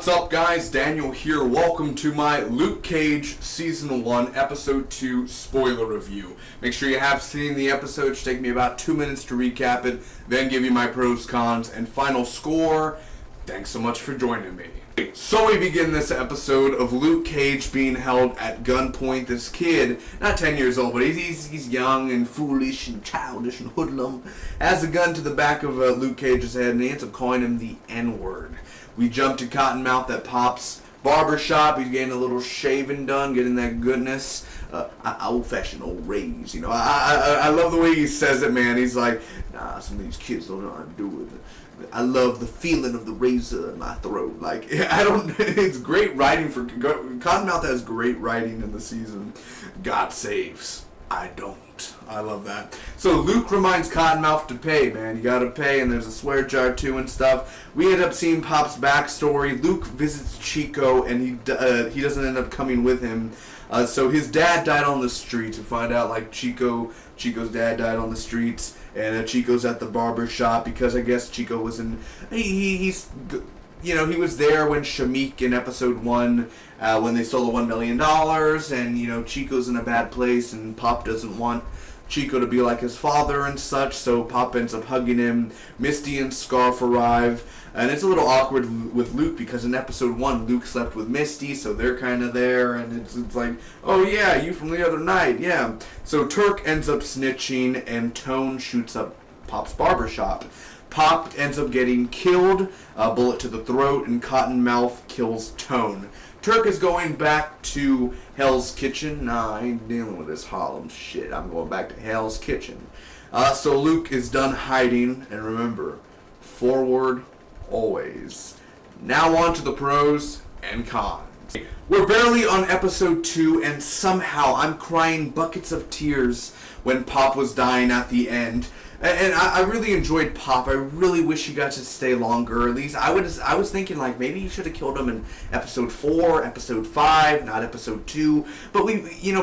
What's up, guys? Daniel here. Welcome to my Luke Cage Season 1, Episode 2 spoiler review. Make sure you have seen the episode. It should take me about 2 minutes to recap it, then give you my pros, cons, and final score. Thanks so much for joining me. So we begin this episode of Luke Cage being held at gunpoint. This kid, not 10 years old, but he's young and foolish and childish and hoodlum, has a gun to the back of Luke Cage's head, and he ends up calling him the N-word. We jump to Cottonmouth at Pop's barbershop. He's getting a little shaving done, getting that goodness. Old-fashioned old raise, you know. I love the way he says it, man. He's like, nah, some of these kids don't know how to do it. I love the feeling of the razor in my throat. Like, it's great writing for Cottonmouth has great writing in the season. God saves. I don't. I love that. So Luke reminds Cottonmouth to pay, man. You gotta pay, and there's a swear jar too and stuff. We end up seeing Pop's backstory. Luke visits Chico, and he doesn't end up coming with him. So his dad died on the streets. We find out like Chico's dad died on the streets, and Chico's at the barber shop because I guess Chico was in. He's you know, he was there when Shamik in episode 1, when they stole the $1 million, and, you know, Chico's in a bad place, and Pop doesn't want Chico to be like his father and such, so Pop ends up hugging him. Misty and Scarf arrive, and it's a little awkward with Luke, because in episode 1, Luke slept with Misty, so they're kind of there, and it's like, oh yeah, you from the other night, yeah. So Turk ends up snitching, and Tone shoots up Pop's barbershop. Pop ends up getting killed, a bullet to the throat, and Cottonmouth kills Tone. Turk is going back to Hell's Kitchen. Nah, I ain't dealing with this Harlem shit. I'm going back to Hell's Kitchen. So Luke is done hiding, and remember, forward always. Now on to the pros and cons. We're barely on episode 2, and somehow I'm crying buckets of tears when Pop was dying at the end. And I really enjoyed Pop. I really wish he got to stay longer. At least I was thinking like maybe he should have killed him in episode 4, episode 5, not episode 2. But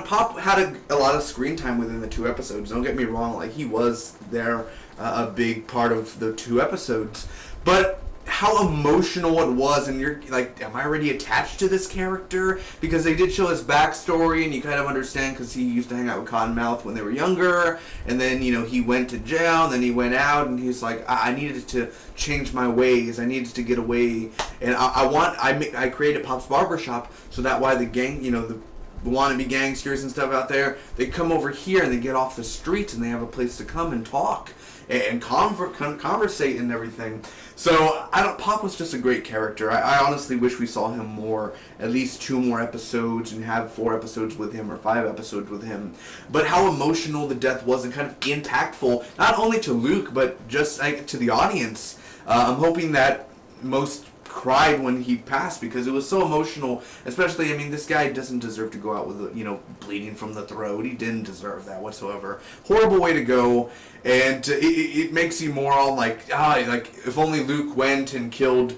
Pop had a lot of screen time within the 2 episodes. Don't get me wrong, like he was there a big part of the 2 episodes. But how emotional it was, and you're like, am I already attached to this character? Because they did show his backstory, and you kind of understand because he used to hang out with Cottonmouth when they were younger, and then, you know, he went to jail, and then he went out, and he's like, I needed to change my ways, I needed to get away, and I created Pop's Barbershop, so that why the gang, you know, the wannabe gangsters and stuff out there, they come over here, and they get off the streets, and they have a place to come and talk, and conversate and everything. So Pop was just a great character. I honestly wish we saw him more, at least 2 more episodes, and have 4 episodes with him or 5 episodes with him. But how emotional the death was, and kind of impactful, not only to Luke but just to the audience. I'm hoping that most cried when he passed because it was so emotional. Especially, I mean, this guy doesn't deserve to go out with, you know, bleeding from the throat. He didn't deserve that whatsoever. Horrible way to go, and it makes you more all like if only Luke went and killed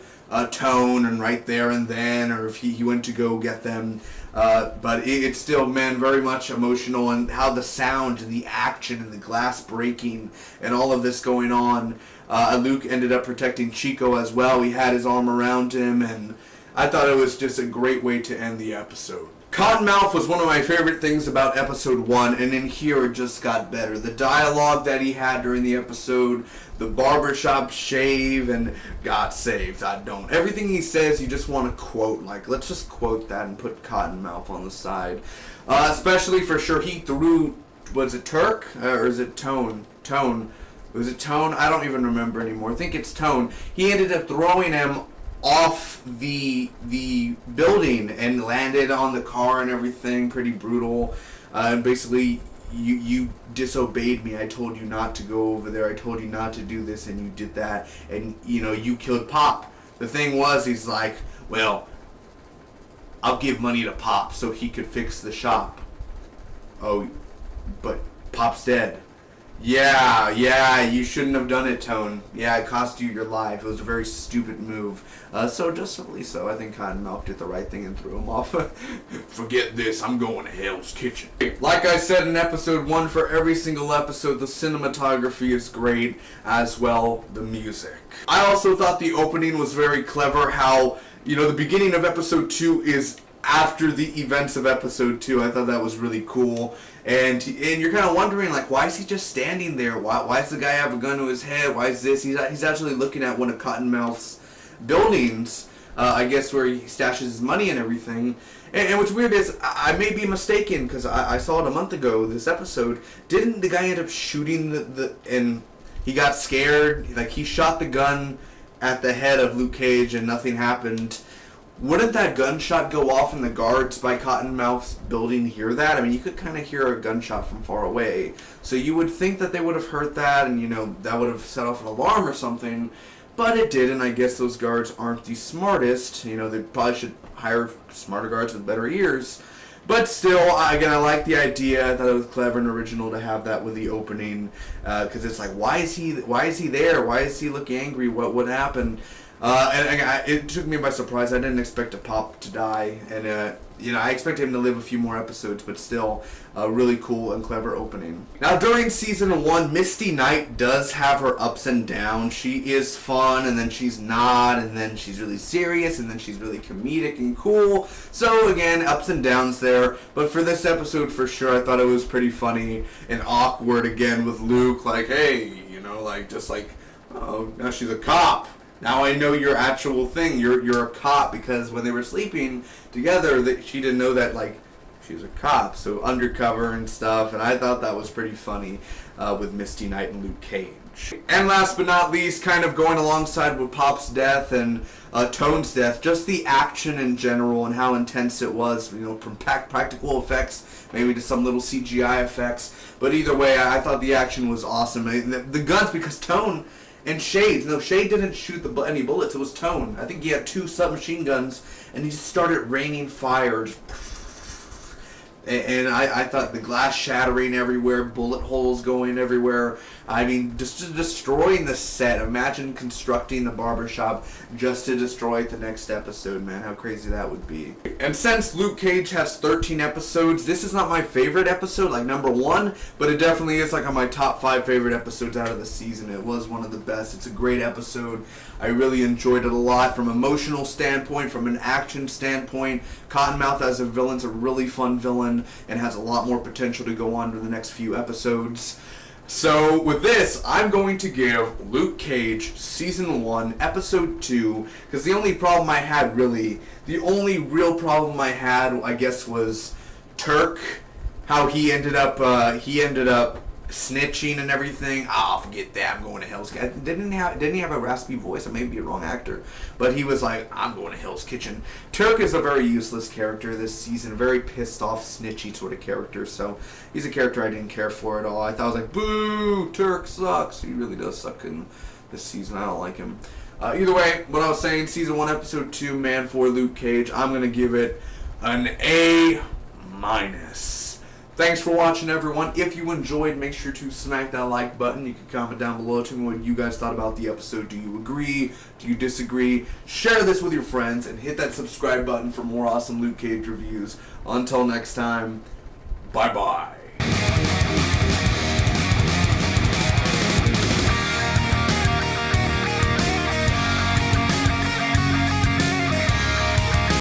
Tone and right there and then, or if he went to go get them. But it's still, man, very much emotional, and how the sound and the action and the glass breaking and all of this going on. Luke ended up protecting Chico as well. He had his arm around him, and I thought it was just a great way to end the episode. Cottonmouth was one of my favorite things about episode 1, and in here it just got better. The dialogue that he had during the episode, the barbershop shave, and God saves, I don't. Everything he says, you just want to quote. Like, let's just quote that and put Cottonmouth on the side. Especially for sure, he threw, was it Turk? Or is it Tone? Was it Tone? I don't even remember anymore. I think it's Tone. He ended up throwing him off the building and landed on the car and everything. Pretty brutal. And basically, you disobeyed me. I told you not to go over there. I told you not to do this, and you did that. And, you know, you killed Pop. The thing was, he's like, well, I'll give money to Pop so he could fix the shop. Oh, but Pop's dead. Yeah, you shouldn't have done it, Tone. Yeah, it cost you your life. It was a very stupid move. So justly so, I think Cottonmouth did the right thing and threw him off. Forget this, I'm going to Hell's Kitchen. Like I said in episode 1, for every single episode, the cinematography is great, as well the music. I also thought the opening was very clever, how the beginning of episode 2 is after the events of episode 2. I thought that was really cool. And you're kind of wondering, like, why is he just standing there? Why does the guy have a gun to his head? Why is this? He's actually looking at one of Cottonmouth's buildings, I guess, where he stashes his money and everything. And what's weird is, I may be mistaken, because I saw it a month ago, this episode. Didn't the guy end up shooting and he got scared? Like, he shot the gun at the head of Luke Cage and nothing happened. Wouldn't that gunshot go off and the guards by Cottonmouth's building hear that? I mean, you could kind of hear a gunshot from far away. So you would think that they would have heard that and, that would have set off an alarm or something. But it didn't. I guess those guards aren't the smartest. They probably should hire smarter guards with better ears. But still, again, I like the idea. I thought it was clever and original to have that with the opening. Because it's like, why is he there? Why does he look angry? What happened? It took me by surprise. I didn't expect Pop to die, and I expected him to live a few more episodes, but still, a really cool and clever opening. Now, during season 1, Misty Knight does have her ups and downs. She is fun, and then she's not, and then she's really serious, and then she's really comedic and cool. So again, ups and downs there. But for this episode, for sure, I thought it was pretty funny and awkward again with Luke, like, hey, oh, now she's a cop. Now I know your actual thing. You're a cop, because when they were sleeping together, that she didn't know that, like, she was a cop, so undercover and stuff. And I thought that was pretty funny with Misty Knight and Luke Cage. And last but not least, kind of going alongside with Pop's death and Tone's death, just the action in general and how intense it was. From practical effects, maybe to some little CGI effects. But either way, I thought the action was awesome. The guns, because Tone and Shade didn't shoot any bullets. It was Tone. I think he had 2 submachine guns, and he just started raining fire. And I thought the glass shattering everywhere, bullet holes going everywhere. I mean, just destroying the set. Imagine constructing the barbershop just to destroy it the next episode, man. How crazy that would be. And since Luke Cage has 13 episodes, this is not my favorite episode, like number 1, but it definitely is like on my top 5 favorite episodes out of the season. It was one of the best. It's a great episode. I really enjoyed it a lot from an emotional standpoint, from an action standpoint. Cottonmouth as a villain's a really fun villain and has a lot more potential to go on to the next few episodes. So with this, I'm going to give Luke Cage Season 1, Episode 2, because the only real problem I had, I guess, was Turk, how he ended up snitching and everything. Forget that, I'm going to Hell's Kitchen. Didn't he have a raspy voice? I may be a wrong actor, but he was like, I'm going to Hell's Kitchen. Turk is a very useless character this season, a very pissed off, snitchy sort of character, so he's a character I didn't care for at all. I thought I was like, boo, Turk sucks. He really does suck in this season. I don't like him. Either way, what I was saying, Season 1, Episode 2, man, for Luke Cage, I'm going to give it an A-. Thanks for watching, everyone. If you enjoyed, make sure to smack that like button. You can comment down below, tell me what you guys thought about the episode. Do you agree? Do you disagree? Share this with your friends, and hit that subscribe button for more awesome Luke Cage reviews. Until next time, bye-bye.